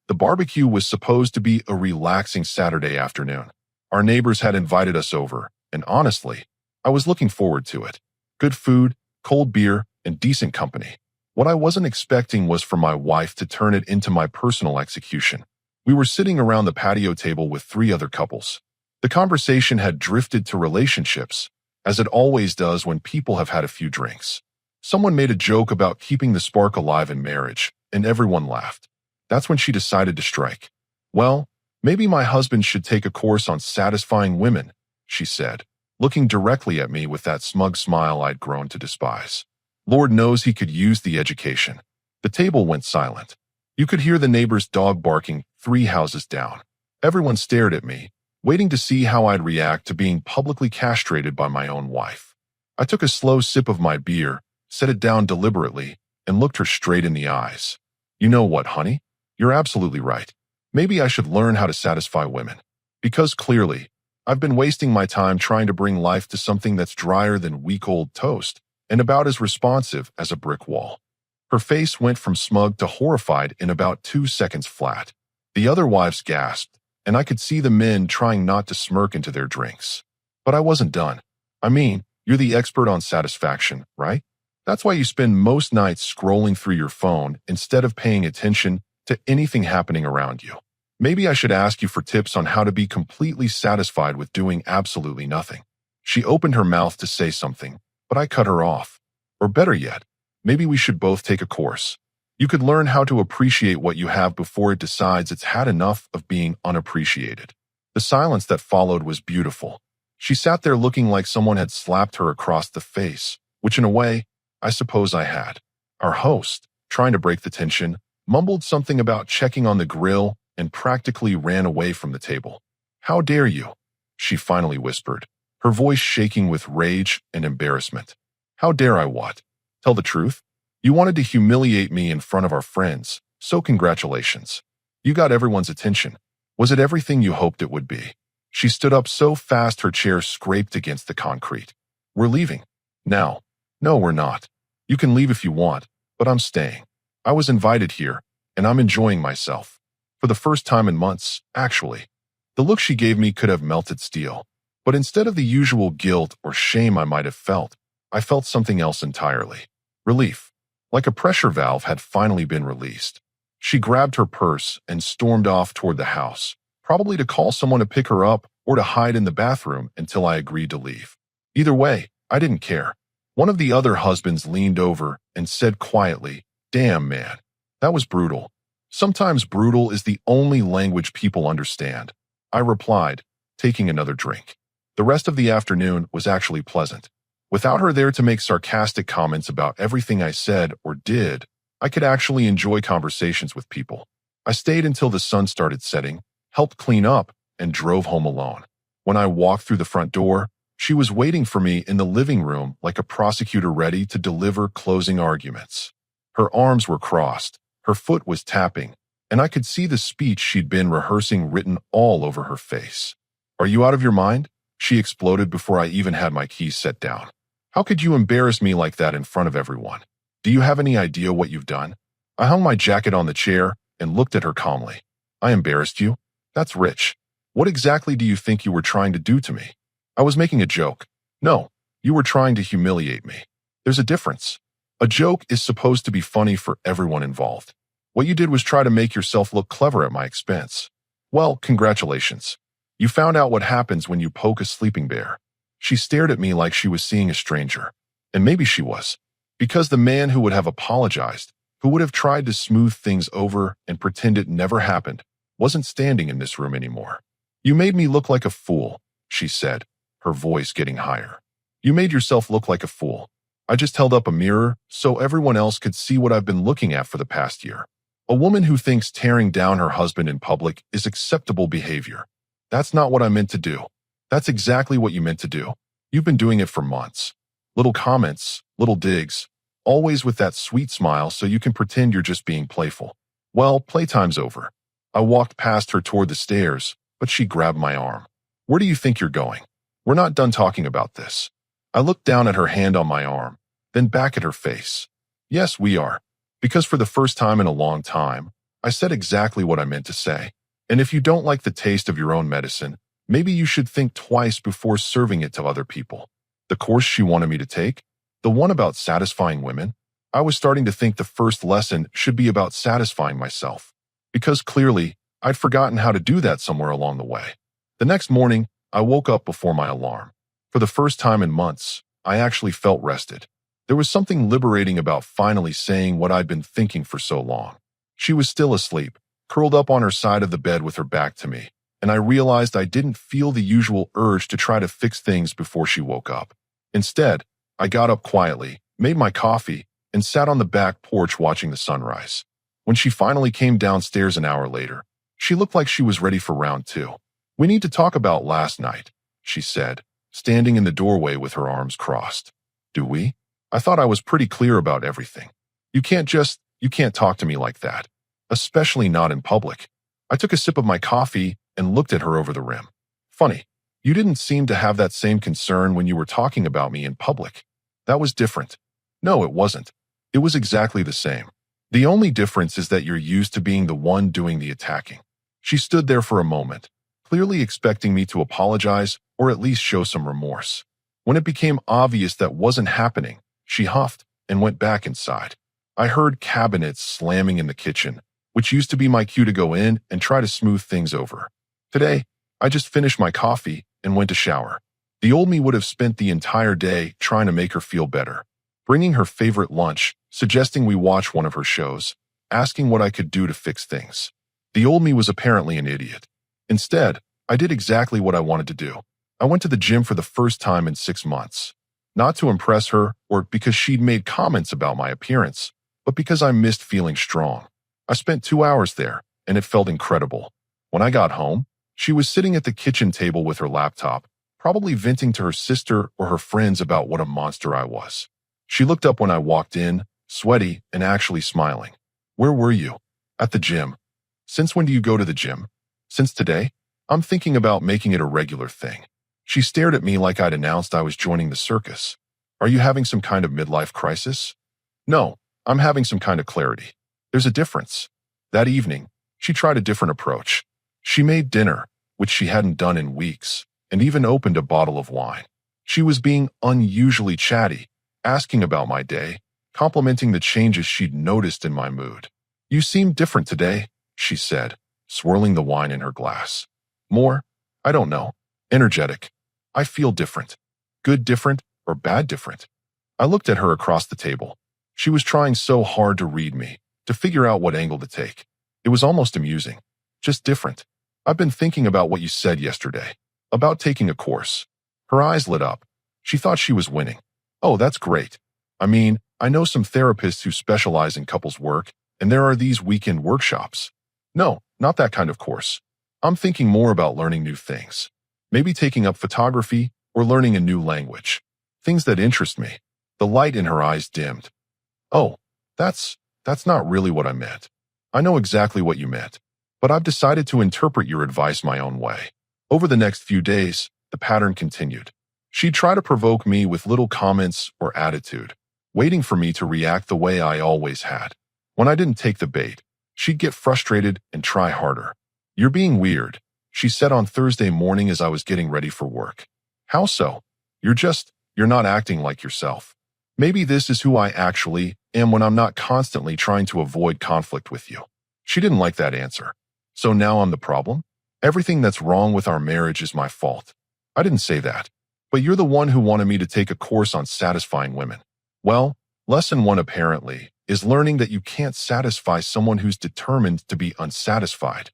The barbecue was supposed to be a relaxing Saturday afternoon. Our neighbors had invited us over, and honestly, I was looking forward to it. Good food, cold beer, and decent company. What I wasn't expecting was for my wife to turn it into my personal execution. We were sitting around the patio table with 3 other couples. The conversation had drifted to relationships, as it always does when people have had a few drinks. Someone made a joke about keeping the spark alive in marriage, and everyone laughed. That's when she decided to strike. "Well, maybe my husband should take a course on satisfying women," she said, looking directly at me with that smug smile I'd grown to despise. Lord knows he could use the education. The table went silent. You could hear the neighbor's dog barking 3 houses down. Everyone stared at me, waiting to see how I'd react to being publicly castrated by my own wife. I took a slow sip of my beer, set it down deliberately, and looked her straight in the eyes. "You know what, honey? You're absolutely right. Maybe I should learn how to satisfy women. Because clearly, I've been wasting my time trying to bring life to something that's drier than week-old toast and about as responsive as a brick wall." Her face went from smug to horrified in about 2 seconds flat. The other wives gasped, and I could see the men trying not to smirk into their drinks. But I wasn't done. "I mean, you're the expert on satisfaction, right? That's why you spend most nights scrolling through your phone instead of paying attention to anything happening around you. Maybe I should ask you for tips on how to be completely satisfied with doing absolutely nothing." She opened her mouth to say something, but I cut her off. "Or better yet, maybe we should both take a course. You could learn how to appreciate what you have before it decides it's had enough of being unappreciated." The silence that followed was beautiful. She sat there looking like someone had slapped her across the face, which in a way, I suppose I had. Our host, trying to break the tension, mumbled something about checking on the grill and practically ran away from the table. "How dare you?" she finally whispered, her voice shaking with rage and embarrassment. "How dare I what? Tell the truth? You wanted to humiliate me in front of our friends, so congratulations. You got everyone's attention. Was it everything you hoped it would be?" She stood up so fast her chair scraped against the concrete. "We're leaving. Now." "No, we're not. You can leave if you want, but I'm staying. I was invited here, and I'm enjoying myself. For the first time in months, actually." The look she gave me could have melted steel. But instead of the usual guilt or shame I might have felt, I felt something else entirely. Relief. Like a pressure valve had finally been released. She grabbed her purse and stormed off toward the house, probably to call someone to pick her up or to hide in the bathroom until I agreed to leave. Either way, I didn't care. One of the other husbands leaned over and said quietly, "Damn, man, that was brutal. Sometimes brutal is the only language people understand." I replied, taking another drink. The rest of the afternoon was actually pleasant. Without her there to make sarcastic comments about everything I said or did, I could actually enjoy conversations with people. I stayed until the sun started setting, helped clean up, and drove home alone. When I walked through the front door, she was waiting for me in the living room like a prosecutor ready to deliver closing arguments. Her arms were crossed, her foot was tapping, and I could see the speech she'd been rehearsing written all over her face. "Are you out of your mind?" she exploded before I even had my keys set down. "How could you embarrass me like that in front of everyone? Do you have any idea what you've done?" I hung my jacket on the chair and looked at her calmly. "I embarrassed you? That's rich. What exactly do you think you were trying to do to me?" "I was making a joke." "No, you were trying to humiliate me. There's a difference. A joke is supposed to be funny for everyone involved. What you did was try to make yourself look clever at my expense. Well, congratulations. You found out what happens when you poke a sleeping bear." She stared at me like she was seeing a stranger. And maybe she was. Because the man who would have apologized, who would have tried to smooth things over and pretend it never happened, wasn't standing in this room anymore. "You made me look like a fool," she said, her voice getting higher. "You made yourself look like a fool. I just held up a mirror so everyone else could see what I've been looking at for the past year. A woman who thinks tearing down her husband in public is acceptable behavior. That's not what I meant to do. That's exactly what you meant to do. You've been doing it for months. Little comments, little digs, always with that sweet smile so you can pretend you're just being playful. Well, playtime's over." I walked past her toward the stairs, but she grabbed my arm. "Where do you think you're going? We're not done talking about this." I looked down at her hand on my arm, then back at her face. "Yes, we are. Because for the first time in a long time, I said exactly what I meant to say. And if you don't like the taste of your own medicine, maybe you should think twice before serving it to other people. The course she wanted me to take? The one about satisfying women? I was starting to think the first lesson should be about satisfying myself. Because clearly, I'd forgotten how to do that somewhere along the way. The next morning, I woke up before my alarm. For the first time in months, I actually felt rested. There was something liberating about finally saying what I'd been thinking for so long. She was still asleep, curled up on her side of the bed with her back to me, and I realized I didn't feel the usual urge to try to fix things before she woke up. Instead, I got up quietly, made my coffee, and sat on the back porch watching the sunrise. When she finally came downstairs an hour later, she looked like she was ready for round two. "We need to talk about last night," she said, standing in the doorway with her arms crossed. "Do we? I thought I was pretty clear about everything. You can't talk to me like that, especially not in public." I took a sip of my coffee and looked at her over the rim. "Funny, you didn't seem to have that same concern when you were talking about me in public. That was different." "No, it wasn't. It was exactly the same. The only difference is that you're used to being the one doing the attacking." She stood there for a moment, clearly expecting me to apologize or at least show some remorse. When it became obvious that wasn't happening, she huffed and went back inside. I heard cabinets slamming in the kitchen, which used to be my cue to go in and try to smooth things over. Today, I just finished my coffee and went to shower. The old me would have spent the entire day trying to make her feel better, bringing her favorite lunch, suggesting we watch one of her shows, asking what I could do to fix things. The old me was apparently an idiot. Instead, I did exactly what I wanted to do. I went to the gym for the first time in 6 months. Not to impress her or because she'd made comments about my appearance, but because I missed feeling strong. I spent 2 hours there, and it felt incredible. When I got home, she was sitting at the kitchen table with her laptop, probably venting to her sister or her friends about what a monster I was. She looked up when I walked in, sweaty and actually smiling. "Where were you?" "At the gym." "Since when do you go to the gym?" "Since today. I'm thinking about making it a regular thing." She stared at me like I'd announced I was joining the circus. "Are you having some kind of midlife crisis?" "No, I'm having some kind of clarity. There's a difference." That evening, she tried a different approach. She made dinner, which she hadn't done in weeks, and even opened a bottle of wine. She was being unusually chatty, asking about my day, complimenting the changes she'd noticed in my mood. "You seem different today," she said, swirling the wine in her glass. "More? I don't know. Energetic. I feel different. Good different or bad different?" I looked at her across the table. She was trying so hard to read me, to figure out what angle to take. It was almost amusing. "Just different. I've been thinking about what you said yesterday, about taking a course." Her eyes lit up. She thought she was winning. "Oh, that's great. I mean, I know some therapists who specialize in couples work, and there are these weekend workshops." "No, not that kind of course. I'm thinking more about learning new things. Maybe taking up photography or learning a new language. Things that interest me." The light in her eyes dimmed. "Oh, that's not really what I meant. I know exactly what you meant, but I've decided to interpret your advice my own way." Over the next few days, the pattern continued. She'd try to provoke me with little comments or attitude, waiting for me to react the way I always had. When I didn't take the bait, she'd get frustrated and try harder. "You're being weird," she said on Thursday morning as I was getting ready for work. "How so?" You're not acting like yourself." "Maybe this is who I actually am when I'm not constantly trying to avoid conflict with you." She didn't like that answer. "So now I'm the problem? Everything that's wrong with our marriage is my fault." "I didn't say that. But you're the one who wanted me to take a course on satisfying women." "Well, lesson 1 apparently is learning that you can't satisfy someone who's determined to be unsatisfied."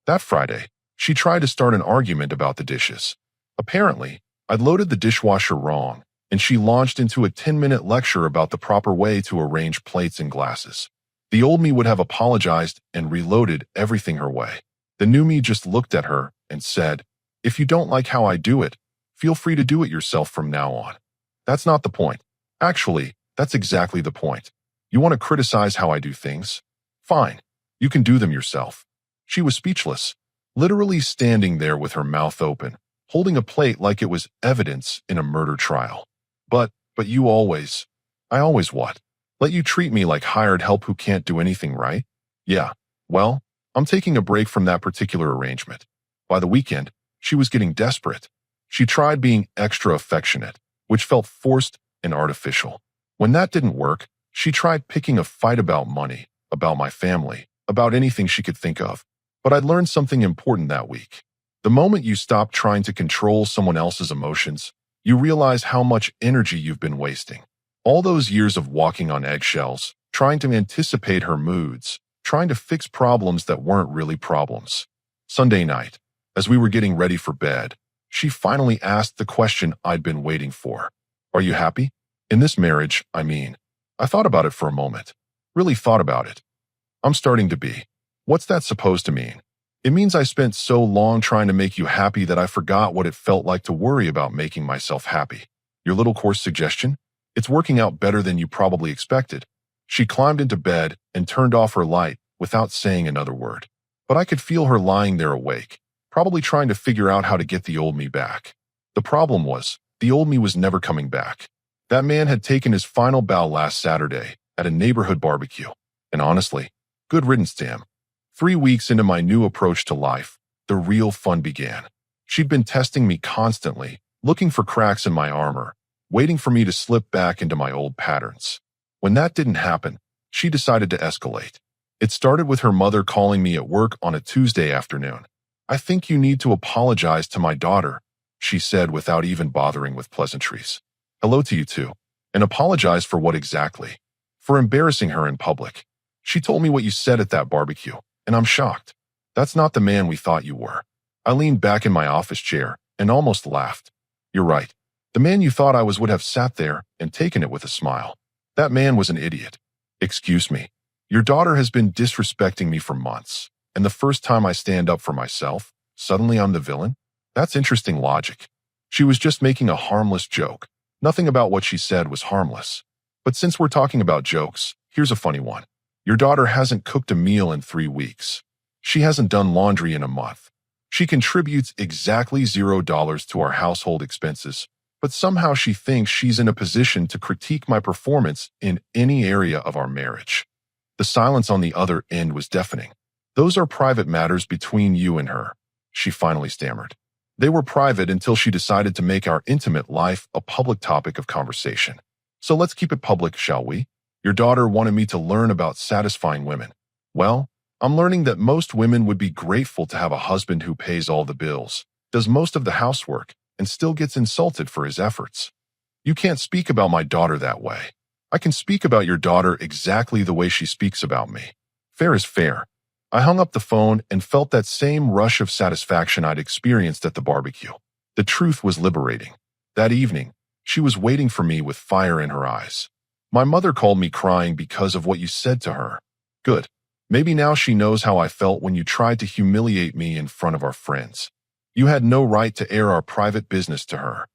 That Friday, she tried to start an argument about the dishes. Apparently, I'd loaded the dishwasher wrong, and she launched into a 10-minute lecture about the proper way to arrange plates and glasses. The old me would have apologized and reloaded everything her way. The new me just looked at her and said, "If you don't like how I do it, feel free to do it yourself from now on." That's not the point. Actually, that's exactly the point. You want to criticize how I do things? Fine, you can do them yourself. She was speechless, literally standing there with her mouth open, holding a plate like it was evidence in a murder trial. But I always what? Let you treat me like hired help who can't do anything right? Yeah, Well, I'm taking a break from that particular arrangement. By the weekend, she was getting desperate. She tried being extra affectionate, which felt forced and artificial. When that didn't work, she tried picking a fight about money, about my family, about anything she could think of. But I'd learned something important that week. The moment you stop trying to control someone else's emotions, you realize how much energy you've been wasting. All those years of walking on eggshells, trying to anticipate her moods, trying to fix problems that weren't really problems. Sunday night, as we were getting ready for bed, she finally asked the question I'd been waiting for. Are you happy? In this marriage, I mean. I thought about it for a moment. Really thought about it. I'm starting to be. What's that supposed to mean? It means I spent so long trying to make you happy that I forgot what it felt like to worry about making myself happy. Your little course suggestion? It's working out better than you probably expected. She climbed into bed and turned off her light without saying another word. But I could feel her lying there awake, probably trying to figure out how to get the old me back. The problem was, the old me was never coming back. That man had taken his final bow last Saturday at a neighborhood barbecue. And honestly, good riddance to him. 3 weeks into my new approach to life, the real fun began. She'd been testing me constantly, looking for cracks in my armor, waiting for me to slip back into my old patterns. When that didn't happen, she decided to escalate. It started with her mother calling me at work on a Tuesday afternoon. I think you need to apologize to my daughter, she said without even bothering with pleasantries. Hello to you too. And apologize for what exactly? For embarrassing her in public. She told me what you said at that barbecue, and I'm shocked. That's not the man we thought you were. I leaned back in my office chair and almost laughed. You're right. The man you thought I was would have sat there and taken it with a smile. That man was an idiot. Excuse me. Your daughter has been disrespecting me for months, and the first time I stand up for myself, suddenly I'm the villain? That's interesting logic. She was just making a harmless joke. Nothing about what she said was harmless. But since we're talking about jokes, here's a funny one. Your daughter hasn't cooked a meal in 3 weeks. She hasn't done laundry in a month. She contributes exactly $0 to our household expenses, but somehow she thinks she's in a position to critique my performance in any area of our marriage. The silence on the other end was deafening. Those are private matters between you and her, she finally stammered. They were private until she decided to make our intimate life a public topic of conversation. So let's keep it public, shall we? Your daughter wanted me to learn about satisfying women. Well, I'm learning that most women would be grateful to have a husband who pays all the bills, does most of the housework, and still gets insulted for his efforts. You can't speak about my daughter that way. I can speak about your daughter exactly the way she speaks about me. Fair is fair. I hung up the phone and felt that same rush of satisfaction I'd experienced at the barbecue. The truth was liberating. That evening, she was waiting for me with fire in her eyes. My mother called me crying because of what you said to her. Good. Maybe now she knows how I felt when you tried to humiliate me in front of our friends. You had no right to air our private business to her.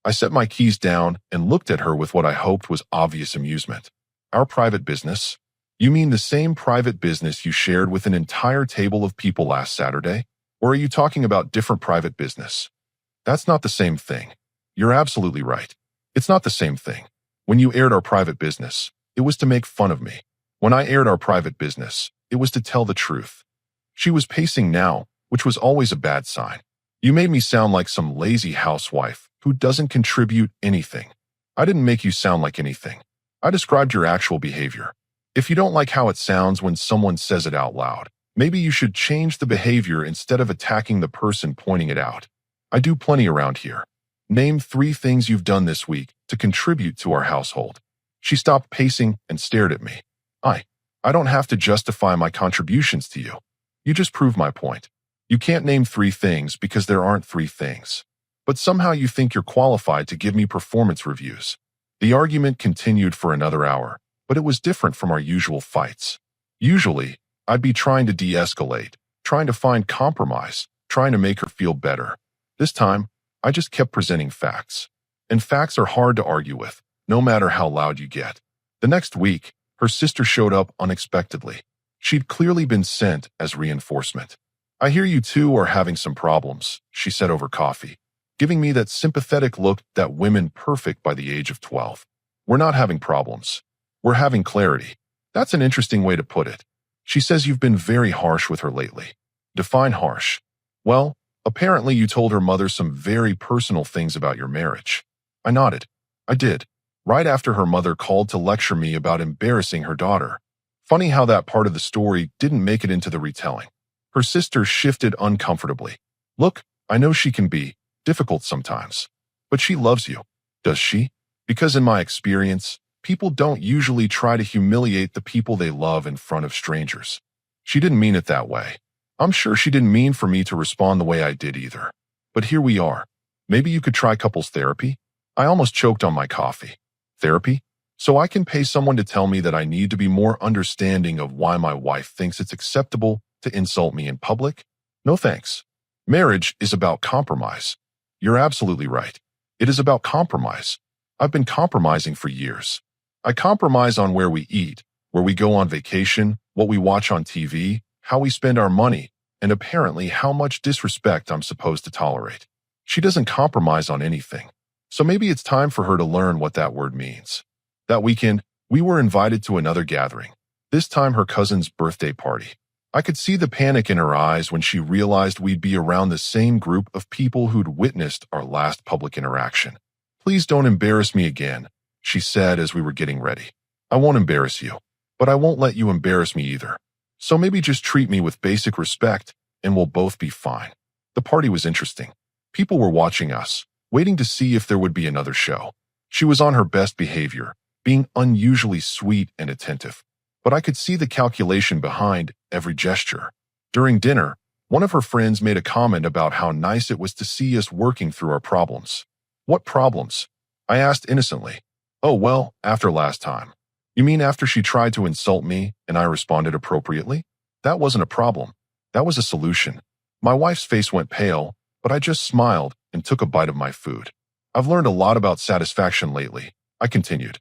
I set my keys down and looked at her with what I hoped was obvious amusement. Our private business? You mean the same private business you shared with an entire table of people last Saturday? Or are you talking about different private business? That's not the same thing. You're absolutely right. It's not the same thing. When you aired our private business, it was to make fun of me. When I aired our private business, it was to tell the truth. She was pacing now, which was always a bad sign. You made me sound like some lazy housewife who doesn't contribute anything. I didn't make you sound like anything. I described your actual behavior. If you don't like how it sounds when someone says it out loud, maybe you should change the behavior instead of attacking the person pointing it out. I do plenty around here. Name 3 things you've done this week to contribute to our household. She stopped pacing and stared at me. I don't have to justify my contributions to you. You just proved my point. You can't name 3 things because there aren't 3 things. But somehow you think you're qualified to give me performance reviews. The argument continued for another hour, but it was different from our usual fights. Usually, I'd be trying to de-escalate, trying to find compromise, trying to make her feel better. This time, I just kept presenting facts. And facts are hard to argue with, no matter how loud you get. The next week, her sister showed up unexpectedly. She'd clearly been sent as reinforcement. I hear you two are having some problems, she said over coffee, giving me that sympathetic look that women perfect by the age of 12. We're not having problems. We're having clarity. That's an interesting way to put it. She says you've been very harsh with her lately. Define harsh. Well, apparently you told her mother some very personal things about your marriage. I nodded. I did. Right after her mother called to lecture me about embarrassing her daughter. Funny how that part of the story didn't make it into the retelling. Her sister shifted uncomfortably. Look, I know she can be difficult sometimes. But she loves you. Does she? Because in my experience, people don't usually try to humiliate the people they love in front of strangers. She didn't mean it that way. I'm sure she didn't mean for me to respond the way I did either. But here we are. Maybe you could try couples therapy? I almost choked on my coffee. Therapy? So I can pay someone to tell me that I need to be more understanding of why my wife thinks it's acceptable to insult me in public? No thanks. Marriage is about compromise. You're absolutely right. It is about compromise. I've been compromising for years. I compromise on where we eat, where we go on vacation, what we watch on TV, how we spend our money, and apparently how much disrespect I'm supposed to tolerate. She doesn't compromise on anything. So maybe it's time for her to learn what that word means. That weekend, we were invited to another gathering, this time her cousin's birthday party. I could see the panic in her eyes when she realized we'd be around the same group of people who'd witnessed our last public interaction. Please don't embarrass me again, she said as we were getting ready. I won't embarrass you, but I won't let you embarrass me either. So maybe just treat me with basic respect and we'll both be fine. The party was interesting. People were watching us, waiting to see if there would be another show. She was on her best behavior, being unusually sweet and attentive. But I could see the calculation behind every gesture. During dinner, one of her friends made a comment about how nice it was to see us working through our problems. What problems? I asked innocently. Oh, well, after last time. You mean after she tried to insult me and I responded appropriately? That wasn't a problem. That was a solution. My wife's face went pale, but I just smiled and took a bite of my food. I've learned a lot about satisfaction lately, I continued.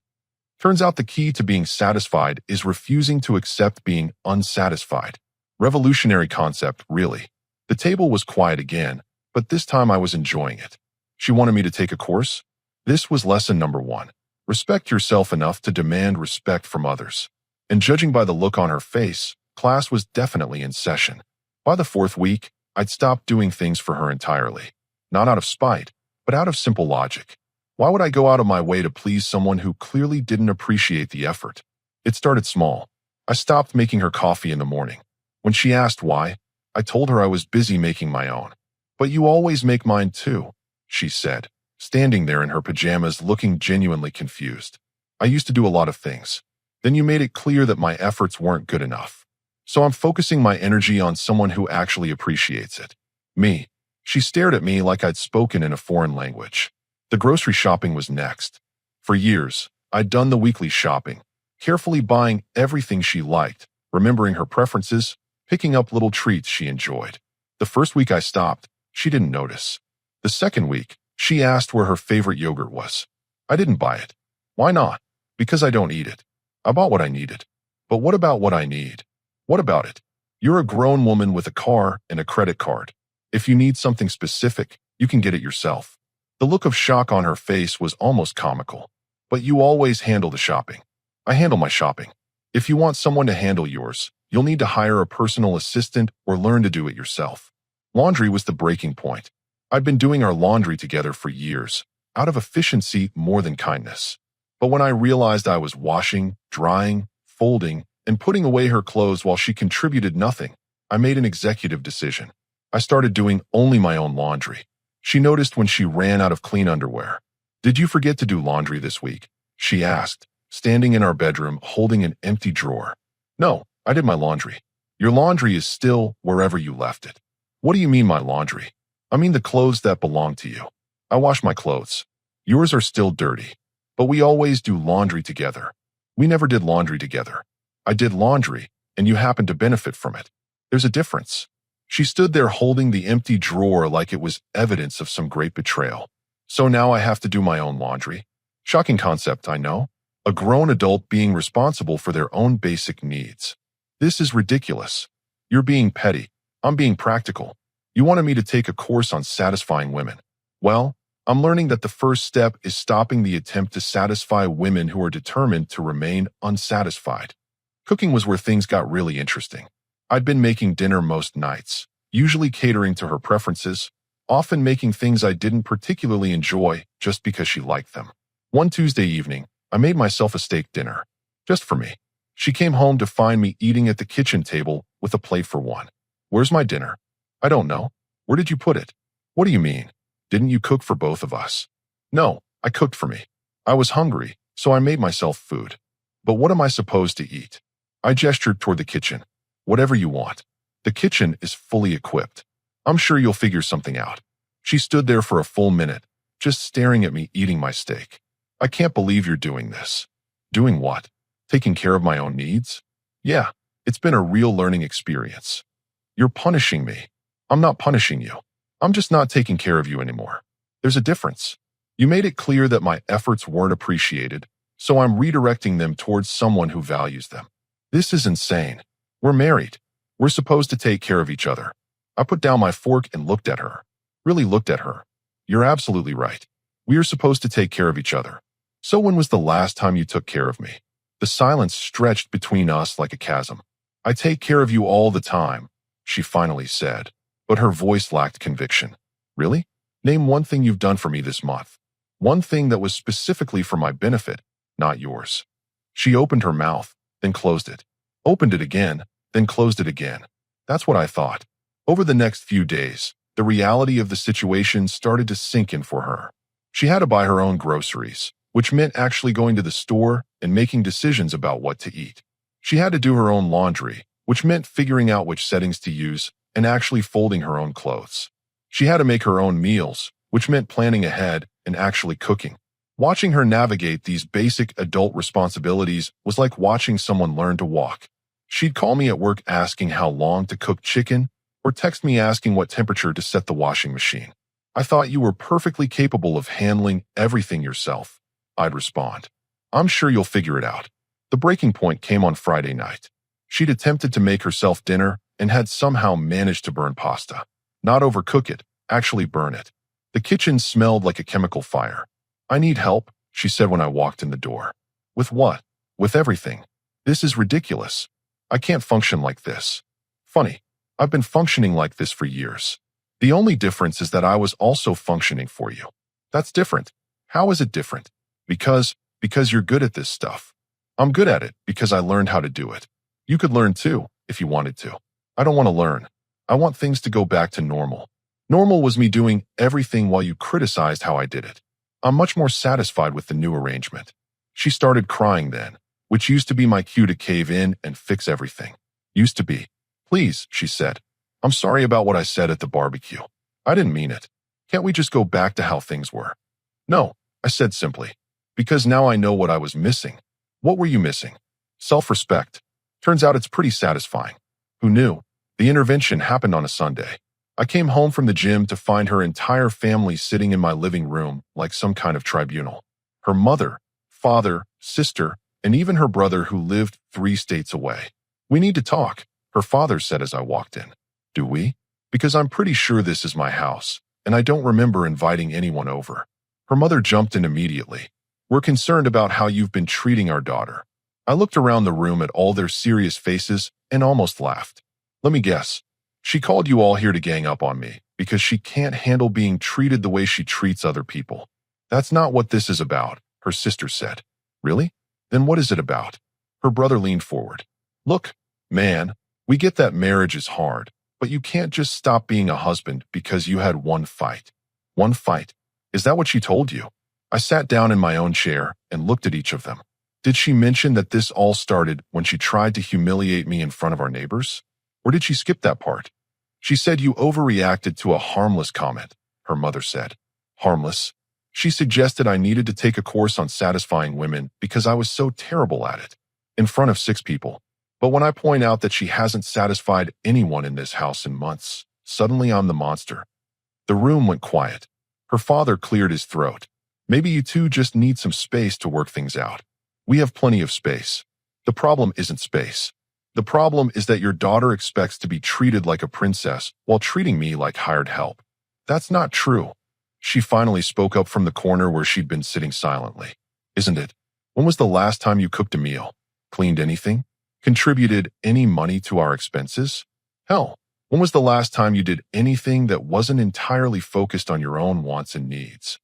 Turns out the key to being satisfied is refusing to accept being unsatisfied. Revolutionary concept, really. The table was quiet again, but this time I was enjoying it. She wanted me to take a course. This was lesson number 1. Respect yourself enough to demand respect from others. And judging by the look on her face, class was definitely in session. By the 4th week, I'd stopped doing things for her entirely. Not out of spite, but out of simple logic. Why would I go out of my way to please someone who clearly didn't appreciate the effort? It started small. I stopped making her coffee in the morning. When she asked why, I told her I was busy making my own. But you always make mine too, she said, standing there in her pajamas looking genuinely confused. I used to do a lot of things. Then you made it clear that my efforts weren't good enough. So I'm focusing my energy on someone who actually appreciates it. Me. She stared at me like I'd spoken in a foreign language. The grocery shopping was next. For years, I'd done the weekly shopping, carefully buying everything she liked, remembering her preferences, picking up little treats she enjoyed. The first week I stopped, she didn't notice. The second week, she asked where her favorite yogurt was. I didn't buy it. Why not? Because I don't eat it. I bought what I needed. But what about what I need? What about it? You're a grown woman with a car and a credit card. If you need something specific, you can get it yourself. The look of shock on her face was almost comical. But you always handle the shopping. I handle my shopping. If you want someone to handle yours, you'll need to hire a personal assistant or learn to do it yourself. Laundry was the breaking point. I'd been doing our laundry together for years, out of efficiency more than kindness. But when I realized I was washing, drying, folding, and putting away her clothes while she contributed nothing, I made an executive decision. I started doing only my own laundry. She noticed when she ran out of clean underwear. Did you forget to do laundry this week? She asked, standing in our bedroom holding an empty drawer. No, I did my laundry. Your laundry is still wherever you left it. What do you mean my laundry? I mean the clothes that belong to you. I wash my clothes. Yours are still dirty. But we always do laundry together. We never did laundry together. I did laundry, and you happen to benefit from it. There's a difference. She stood there holding the empty drawer like it was evidence of some great betrayal. So now I have to do my own laundry. Shocking concept, I know. A grown adult being responsible for their own basic needs. This is ridiculous. You're being petty. I'm being practical. You wanted me to take a course on satisfying women. Well, I'm learning that the first step is stopping the attempt to satisfy women who are determined to remain unsatisfied. Cooking was where things got really interesting. I'd been making dinner most nights, usually catering to her preferences, often making things I didn't particularly enjoy just because she liked them. One Tuesday evening, I made myself a steak dinner, just for me. She came home to find me eating at the kitchen table with a plate for one. Where's my dinner? I don't know. Where did you put it? What do you mean? Didn't you cook for both of us? No, I cooked for me. I was hungry, so I made myself food. But what am I supposed to eat? I gestured toward the kitchen. Whatever you want. The kitchen is fully equipped. I'm sure you'll figure something out. She stood there for a full minute, just staring at me eating my steak. I can't believe you're doing this. Doing what? Taking care of my own needs? Yeah, it's been a real learning experience. You're punishing me. I'm not punishing you. I'm just not taking care of you anymore. There's a difference. You made it clear that my efforts weren't appreciated, so I'm redirecting them towards someone who values them. This is insane. We're married. We're supposed to take care of each other. I put down my fork and looked at her. Really looked at her. You're absolutely right. We are supposed to take care of each other. So when was the last time you took care of me? The silence stretched between us like a chasm. I take care of you all the time, she finally said, but her voice lacked conviction. Really? Name one thing you've done for me this month. One thing that was specifically for my benefit, not yours. She opened her mouth, then closed it. Opened it again, then closed it again. That's what I thought. Over the next few days, the reality of the situation started to sink in for her. She had to buy her own groceries, which meant actually going to the store and making decisions about what to eat. She had to do her own laundry, which meant figuring out which settings to use and actually folding her own clothes. She had to make her own meals, which meant planning ahead and actually cooking. Watching her navigate these basic adult responsibilities was like watching someone learn to walk. She'd call me at work asking how long to cook chicken, or text me asking what temperature to set the washing machine. I thought you were perfectly capable of handling everything yourself, I'd respond. I'm sure you'll figure it out. The breaking point came on Friday night. She'd attempted to make herself dinner and had somehow managed to burn pasta. Not overcook it, actually burn it. The kitchen smelled like a chemical fire. I need help, she said when I walked in the door. With what? With everything. This is ridiculous. I can't function like this. Funny, I've been functioning like this for years. The only difference is that I was also functioning for you. That's different. How is it different? Because you're good at this stuff. I'm good at it because I learned how to do it. You could learn too, if you wanted to. I don't want to learn. I want things to go back to normal. Normal was me doing everything while you criticized how I did it. I'm much more satisfied with the new arrangement. She started crying then, which used to be my cue to cave in and fix everything. Used to be. Please, she said. I'm sorry about what I said at the barbecue. I didn't mean it. Can't we just go back to how things were? No, I said simply. Because now I know what I was missing. What were you missing? Self-respect. Turns out it's pretty satisfying. Who knew? The intervention happened on a Sunday. I came home from the gym to find her entire family sitting in my living room like some kind of tribunal. Her mother, father, sister, and even her brother who lived 3 states away. We need to talk, her father said as I walked in. Do we? Because I'm pretty sure this is my house, and I don't remember inviting anyone over. Her mother jumped in immediately. We're concerned about how you've been treating our daughter. I looked around the room at all their serious faces and almost laughed. Let me guess. She called you all here to gang up on me because she can't handle being treated the way she treats other people. That's not what this is about, her sister said. Really? Then what is it about? Her brother leaned forward. Look, man, we get that marriage is hard, but you can't just stop being a husband because you had one fight. One fight? Is that what she told you? I sat down in my own chair and looked at each of them. Did she mention that this all started when she tried to humiliate me in front of our neighbors? Or did she skip that part? She said you overreacted to a harmless comment, her mother said. Harmless? She suggested I needed to take a course on satisfying women because I was so terrible at it. In front of 6 people. But when I point out that she hasn't satisfied anyone in this house in months, suddenly I'm the monster. The room went quiet. Her father cleared his throat. Maybe you two just need some space to work things out. We have plenty of space. The problem isn't space. The problem is that your daughter expects to be treated like a princess while treating me like hired help. That's not true. She finally spoke up from the corner where she'd been sitting silently. Isn't it? When was the last time you cooked a meal? Cleaned anything? Contributed any money to our expenses? Hell, when was the last time you did anything that wasn't entirely focused on your own wants and needs?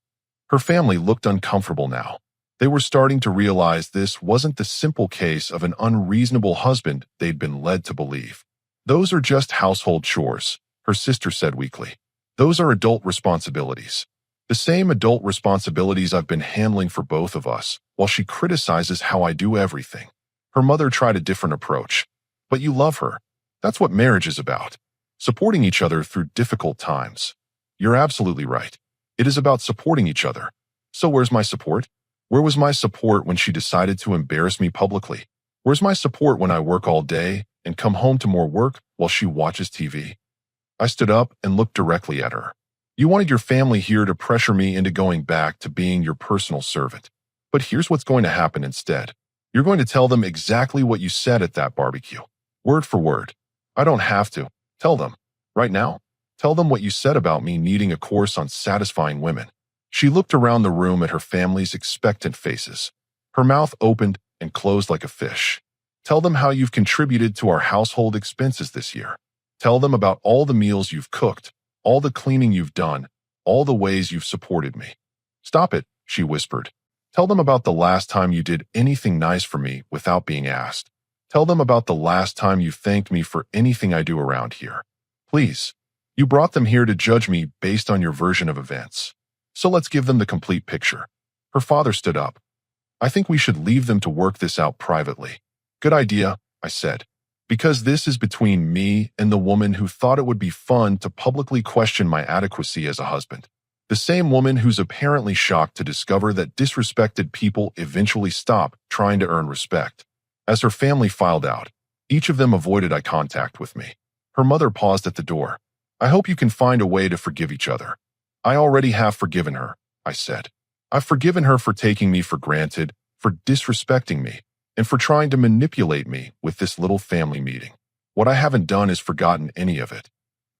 Her family looked uncomfortable now. They were starting to realize this wasn't the simple case of an unreasonable husband they'd been led to believe. Those are just household chores, her sister said weakly. Those are adult responsibilities. The same adult responsibilities I've been handling for both of us, while she criticizes how I do everything. Her mother tried a different approach. But you love her. That's what marriage is about. Supporting each other through difficult times. You're absolutely right. It is about supporting each other. So where's my support? Where was my support when she decided to embarrass me publicly? Where's my support when I work all day and come home to more work while she watches TV? I stood up and looked directly at her. You wanted your family here to pressure me into going back to being your personal servant. But here's what's going to happen instead. You're going to tell them exactly what you said at that barbecue. Word for word. I don't have to. Tell them. Right now. Tell them what you said about me needing a course on satisfying women. She looked around the room at her family's expectant faces. Her mouth opened and closed like a fish. Tell them how you've contributed to our household expenses this year. Tell them about all the meals you've cooked, all the cleaning you've done, all the ways you've supported me. Stop it, she whispered. Tell them about the last time you did anything nice for me without being asked. Tell them about the last time you thanked me for anything I do around here. Please. You brought them here to judge me based on your version of events. So let's give them the complete picture. Her father stood up. I think we should leave them to work this out privately. Good idea, I said. Because this is between me and the woman who thought it would be fun to publicly question my adequacy as a husband. The same woman who's apparently shocked to discover that disrespected people eventually stop trying to earn respect. As her family filed out, each of them avoided eye contact with me. Her mother paused at the door. I hope you can find a way to forgive each other. I already have forgiven her, I said. I've forgiven her for taking me for granted, for disrespecting me, and for trying to manipulate me with this little family meeting. What I haven't done is forgotten any of it.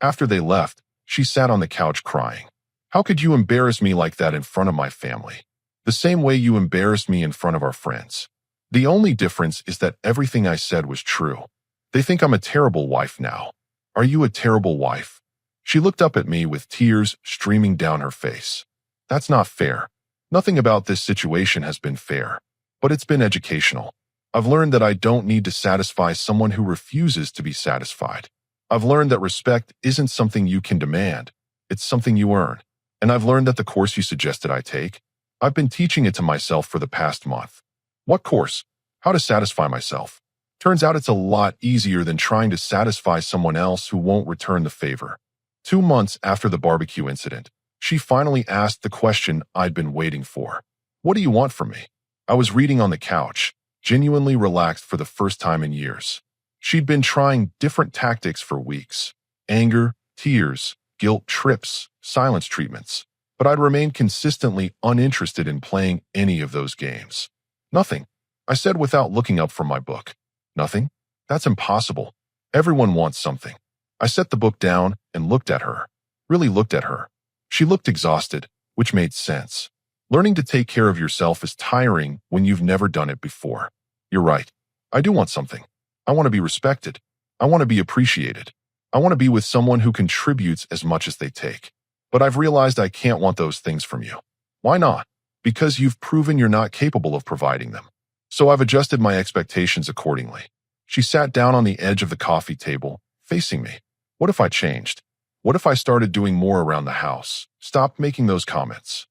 After they left, she sat on the couch crying. How could you embarrass me like that in front of my family? The same way you embarrassed me in front of our friends. The only difference is that everything I said was true. They think I'm a terrible wife now. Are you a terrible wife? She looked up at me with tears streaming down her face. That's not fair. Nothing about this situation has been fair, but it's been educational. I've learned that I don't need to satisfy someone who refuses to be satisfied. I've learned that respect isn't something you can demand. It's something you earn. And I've learned that the course you suggested I take, I've been teaching it to myself for the past month. What course? How to satisfy myself. Turns out it's a lot easier than trying to satisfy someone else who won't return the favor. 2 months after the barbecue incident, she finally asked the question I'd been waiting for. What do you want from me? I was reading on the couch, genuinely relaxed for the first time in years. She'd been trying different tactics for weeks. Anger, tears, guilt trips, silence treatments. But I'd remained consistently uninterested in playing any of those games. Nothing, I said without looking up from my book. Nothing? That's impossible. Everyone wants something. I set the book down and looked at her. Really looked at her. She looked exhausted, which made sense. Learning to take care of yourself is tiring when you've never done it before. You're right. I do want something. I want to be respected. I want to be appreciated. I want to be with someone who contributes as much as they take. But I've realized I can't want those things from you. Why not? Because you've proven you're not capable of providing them. So I've adjusted my expectations accordingly. She sat down on the edge of the coffee table, facing me. What if I changed? What if I started doing more around the house? Stopped making those comments?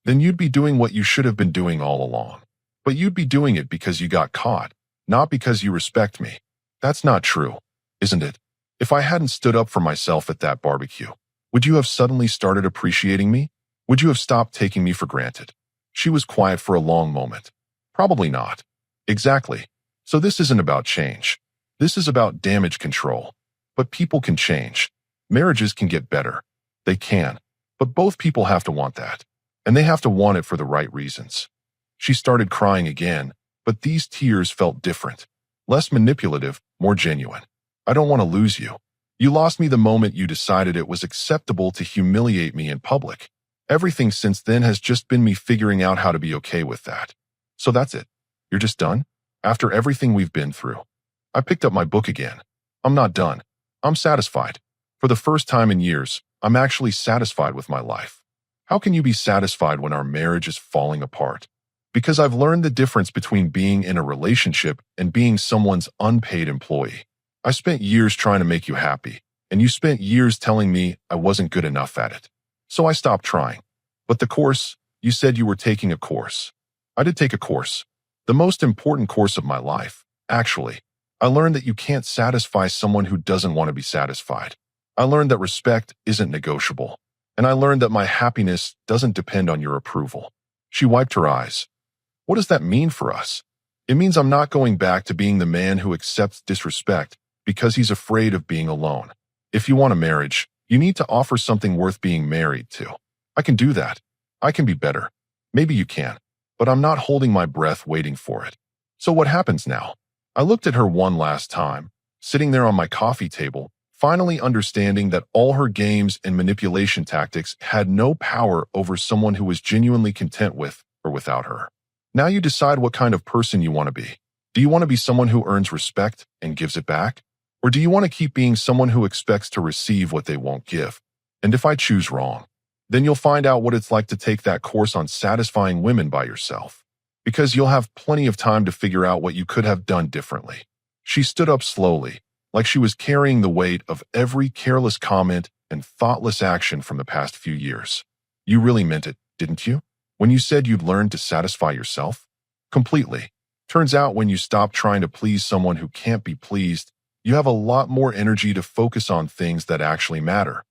Then you'd be doing what you should have been doing all along. But you'd be doing it because you got caught, not because you respect me. That's not true, isn't it? If I hadn't stood up for myself at that barbecue, would you have suddenly started appreciating me? Would you have stopped taking me for granted? She was quiet for a long moment. Probably not. Exactly. So this isn't about change. This is about damage control. But people can change. Marriages can get better. They can. But both people have to want that. And they have to want it for the right reasons. She started crying again, but these tears felt different. Less manipulative, more genuine. I don't want to lose you. You lost me the moment you decided it was acceptable to humiliate me in public. Everything since then has just been me figuring out how to be okay with that. So that's it. You're just done? After everything we've been through? I picked up my book again. I'm not done. I'm satisfied. For the first time in years, I'm actually satisfied with my life. How can you be satisfied when our marriage is falling apart? Because I've learned the difference between being in a relationship and being someone's unpaid employee. I spent years trying to make you happy, and you spent years telling me I wasn't good enough at it. So I stopped trying. But the course, you said you were taking a course. I did take a course. The most important course of my life, actually. I learned that you can't satisfy someone who doesn't want to be satisfied. I learned that respect isn't negotiable. And I learned that my happiness doesn't depend on your approval. She wiped her eyes. What does that mean for us? It means I'm not going back to being the man who accepts disrespect because he's afraid of being alone. If you want a marriage, you need to offer something worth being married to. I can do that. I can be better. Maybe you can. But I'm not holding my breath waiting for it. So what happens now? I looked at her one last time, sitting there on my coffee table, finally understanding that all her games and manipulation tactics had no power over someone who was genuinely content with or without her. Now you decide what kind of person you want to be. Do you want to be someone who earns respect and gives it back? Or do you want to keep being someone who expects to receive what they won't give? And if I choose wrong, then you'll find out what it's like to take that course on satisfying women by yourself. Because you'll have plenty of time to figure out what you could have done differently. She stood up slowly, like she was carrying the weight of every careless comment and thoughtless action from the past few years. You really meant it, didn't you? When you said you'd learned to satisfy yourself? Completely. Turns out when you stop trying to please someone who can't be pleased, you have a lot more energy to focus on things that actually matter.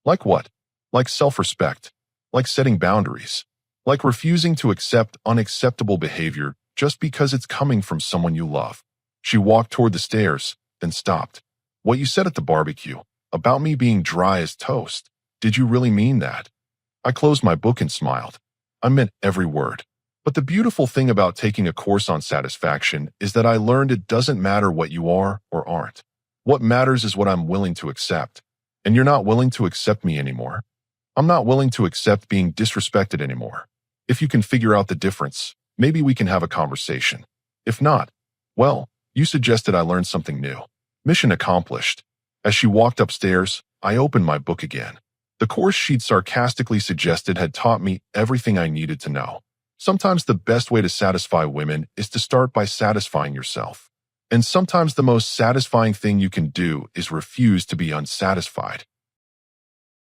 Like what? Like self-respect. Like setting boundaries. Like refusing to accept unacceptable behavior just because it's coming from someone you love. She walked toward the stairs, then stopped. What you said at the barbecue, about me being dry as toast, did you really mean that? I closed my book and smiled. I meant every word. But the beautiful thing about taking a course on satisfaction is that I learned it doesn't matter what you are or aren't. What matters is what I'm willing to accept. And you're not willing to accept me anymore. I'm not willing to accept being disrespected anymore. If you can figure out the difference, maybe we can have a conversation. If not, well, you suggested I learn something new. Mission accomplished. As she walked upstairs, I opened my book again. The course she'd sarcastically suggested had taught me everything I needed to know. Sometimes the best way to satisfy women is to start by satisfying yourself. And sometimes the most satisfying thing you can do is refuse to be unsatisfied.